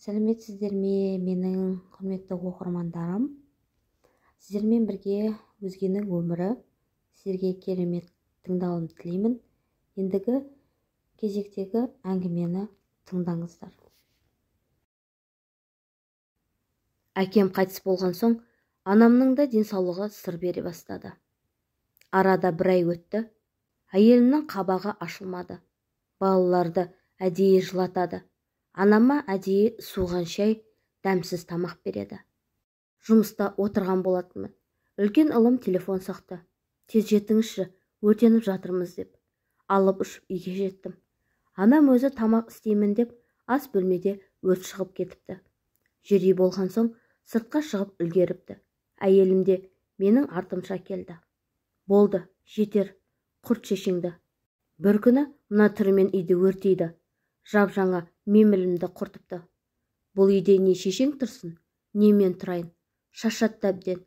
Сәлеметсіздер ме, менің құрметті оқырмандарым? Сіздермен бірге өзгенің өмірі, сіздерге керемет тыңдауын тілеймін. Ендігі кезектегі әңгімені тыңдаңыздар. Әкем қайтыс болған соң, анамның да денсаулығы сыр бере бастады. Арада бір ай өтті, әйелімнің қабағы ашылмады. Балаларды әдейі жылатады. Анама әдейі суған шай, дәмсіз тамақ береді. Жұмыста отырған болатынмын. Үлкен ұлым телефон соқты. Тез жетіңізші, өртеніп жатырмыз деп. Алып ұшып үйге жеттім. Анам өзі тамақ істеймін деп ас бөлмеде өрт шығып кетіпті. Жүрей болған соң сыртқа шығып үлгеріпті. Әйелім де менің артымша келді. Болды, жетер, құрт шешеңді. Бір күні мына түрімен үйді өртейді. Жап-жаңа мемілімді құртыпты. Бұл үйде не шешең тұрсын, не мен тұрайын. Шаршатты әбден.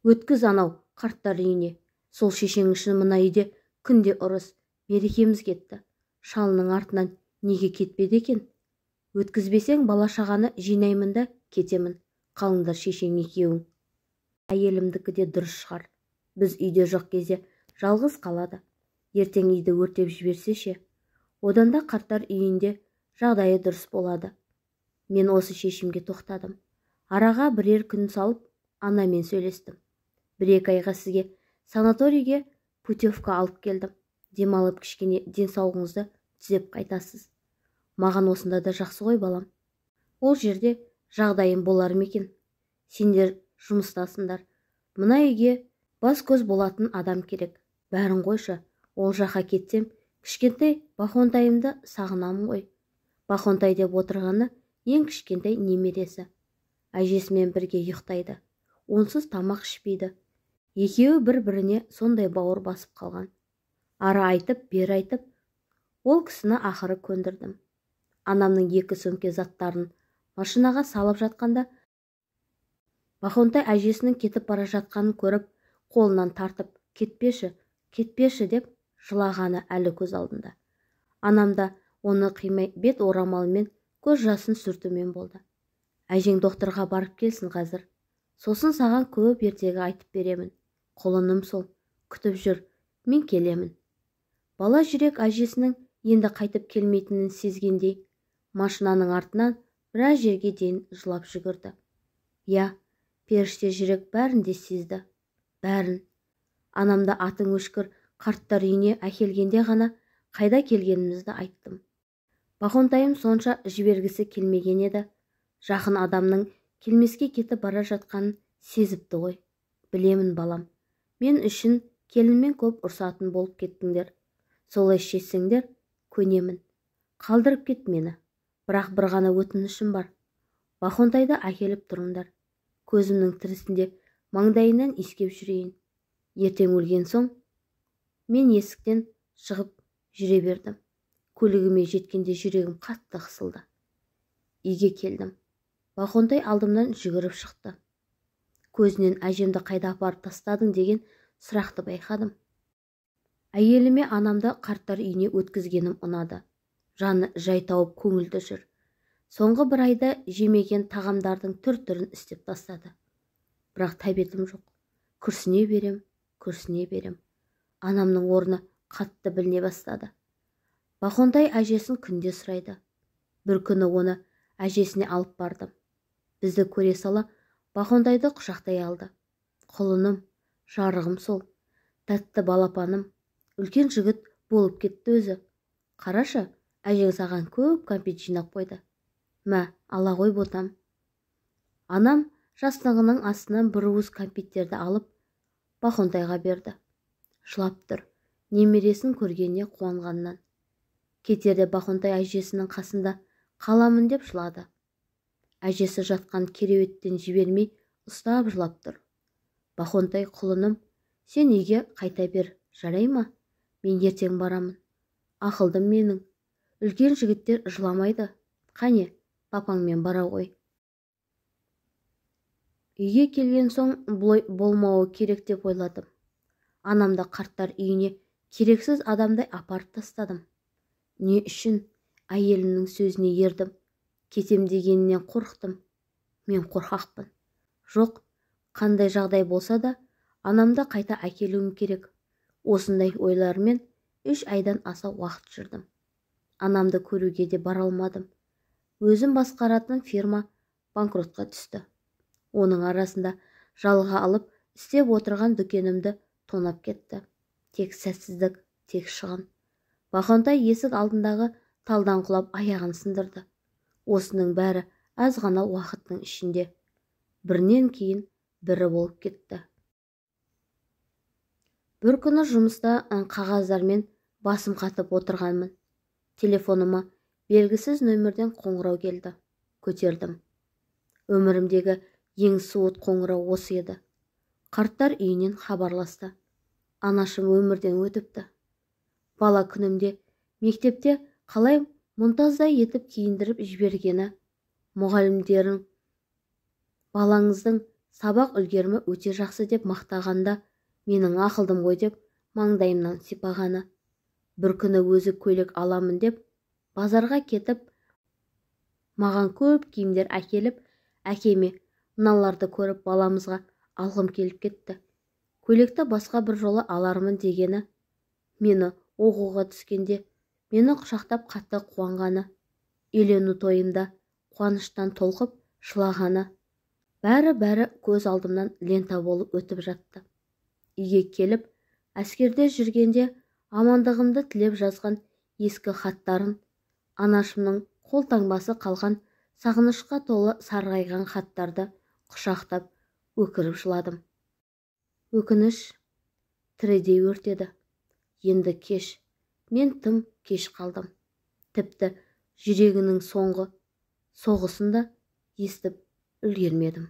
Өткіз анау қарттар үйіне. Сол шешең үшін мына үйде күнде ұрыс, берекеміз кетті. Шалының артынан неге кетпеді екен? Өткізбесең бала-шағаны жинаймын да кетемін. Қалыңдар шешең екеуің. Әйелімдікі де дұрыс шығар. Біз үйде жоқ кезде жалғыз қалады. Ертең үйді өртеп жіберсе ше? Одан да қарттар үйінде жағдайы дұрыс болады. Мен осы шешімге тоқтадым. Араға бірер күн салып, анамен сөйлестім. Бір-екі айға сізге санаторийге путевка алып келдім. Демалып кішкене денсаулығыңызды түзеп қайтасыз. Маған осында да жақсы ғой балам. Ол жерде жағдайым болар ма екен? Сендер жұмыстасыңдар. Мына үйге бас-көз болатын адам керек. Бәрін қойшы. Ол жаққа кетсем, кішкентай Бахонтайымды сағынамын ғой. Бахонтай деп отырғаны ең кішкентай немересі. Әжесімен бірге ұйықтайды. Онсыз тамақ ішпейді. Екеуі бір-біріне сондай бауыр басып қалған. Ары айтып, бері айтып, ол кісіні ақыры көндірдім. Анамның екі сөмке заттарын машинаға салып жатқанда, Бахонтай әжесінің кетіп бара жатқанын көріп, қолынан тартып, кетпеші, кетпеші деп жылағаны әлі көз алдында. Анам да оны қимай бет орамалымен көз жасын сүртумен болды. Әжең докторға барып келсін қазір. Сосын саған көп ертегі айтып беремін. Құлыным сол, күтіп жүр, мен келемін. Бала жүрек әжесінің енді қайтып келмейтінін сезгендей, машинаның артынан біраз жерге дейін жылап жүгірді. Я, періште жүрек бәрін де сезді. Бәрін. Анамда атың өшкір қарттар үйіне әкелгенде ғана қайда келгенімізді айттым. Бахонтайым сонша жібергісі келмеген еді. Жақын адамның келмеске кетіп бара жатқанын сезіпті ғой. Білемін балам. Мен үшін келінмен көп ұрсатын болып кеттіңдер. Солай шешсеңдер, көнемін. Қалдырып кет мені. Бірақ бір ғана өтінішім бар. Бахонтайды әкеліп тұрыңдар. Көзімнің тірісінде маңдайынан иіскеп жүрейін. Ертең өлген соң, мен есіктен шығып жүре бердім. Көлігіме жеткенде жүрегім қатты қысылды. Үйге келдім. Бахонтай алдымнан жүгіріп шықты. Көзінен әжемді қайда апарып тастадың деген сұрақты байқадым. Әйеліме анамды қарттар үйіне өткізгенім ұнады. Жаны жай тауып көңілді жүр. Соңғы бір айда жемеген тағамдардың түр-түрін істеп тастады. Бірақ тәбетім жоқ. Күрсіне берем. Анамның орны қатты біліне бастады. Бахонтай әжесін күнде сұрайды. Бір күні оны әжесіне алып бардым. Бізді көре сала Бахонтайды құшақтай алды. Құлыным, жарығым сол, тәтті балапаным, үлкен жігіт болып кетті өзі. Қарашы, әжең саған көп кәмпит жинап қойды. Мә, ала ғой ботам. Анам жастығының астынан бір уыс кәмпиттерді алып Бахонтайға берді. Жылап тұр, немересін көргеніне қуанғаннан. Кетерде Бахонтай әжесінің қасында қаламын деп жылады. Әжесі жатқан кереуеттен жібермей ұстап жылап тұр. Бахонтай, құлыным, сен үйге қайта бер, жарай ма? Мен ертең барамын. Ақылдым менің. Үлкен жігіттер жыламайды. Қане, папаңмен бара ғой. Үйге келген соң бұлай болмауы керек деп ойладым. Анамды қарттар үйіне керексіз адамдай апарып тастадым. Не үшін? Әйелімнің сөзіне ердім. Кетем дегенінен қорықтым. Мен қорқақпын. Жоқ, қандай жағдай болса да анамды қайта әкелуім керек. Осындай ойлармен 3 айдан аса уақыт жүрдім. Анамды көруге де бара алмадым. Өзім басқаратын фирма банкротқа түсті. Оның арасында жалға алып істеп отырған дүкенімді тонап кетті. Тек сәтсіздік, тек шығын. Бақонтай есік алдындағы талдан құлап аяғын сындырды. Осының бәрі аз ғана уақыттың ішінде. Бірінен кейін бірі болып кетті. Бір күні жұмыста қағаздармен басым қатып отырғанмын. Телефоныма белгісіз нөмірден қоңырау келді. Көтердім. Өмірімдегі ең суыт қоңырау осы еді. Қарттар үйінен хабарласты. Анашым өмірден өтіпті. Бала күнімде мектепте қалай мұнтаздай етіп киіндіріп жібергені, мұғалімдерің балаңыздың сабақ үлгерімі өте жақсы деп мақтағанда, менің ақылдым ғой деп маңдайымнан сипағаны. Бір күні өзі көйлек аламын деп базарға кетіп, маған көп киімдер әкеліп, әкеме мыналарды көріп баламызға алғым келіп кетті. Көйлекті басқа бір жолы алармын дегені, мені оқуға түскенде мені құшақтап қатты қуанғаны, үйлену тойымда қуаныштан толқып жылағаны, бәрі көз алдымнан лента болып өтіп жатты. Үйге келіп, әскерде жүргенде амандығымды тілеп жазған ескі хаттарын, анашымның қолтаңбасы қалған сағынышқа толы сарғайған хаттарды құшақтап өкіріп жыладым. Өкініш тірідей өртеді. Енді кеш, мен тым кеш қалдым. Тіпті жүрегінің соңғы соғысын да естіп үлгермедім.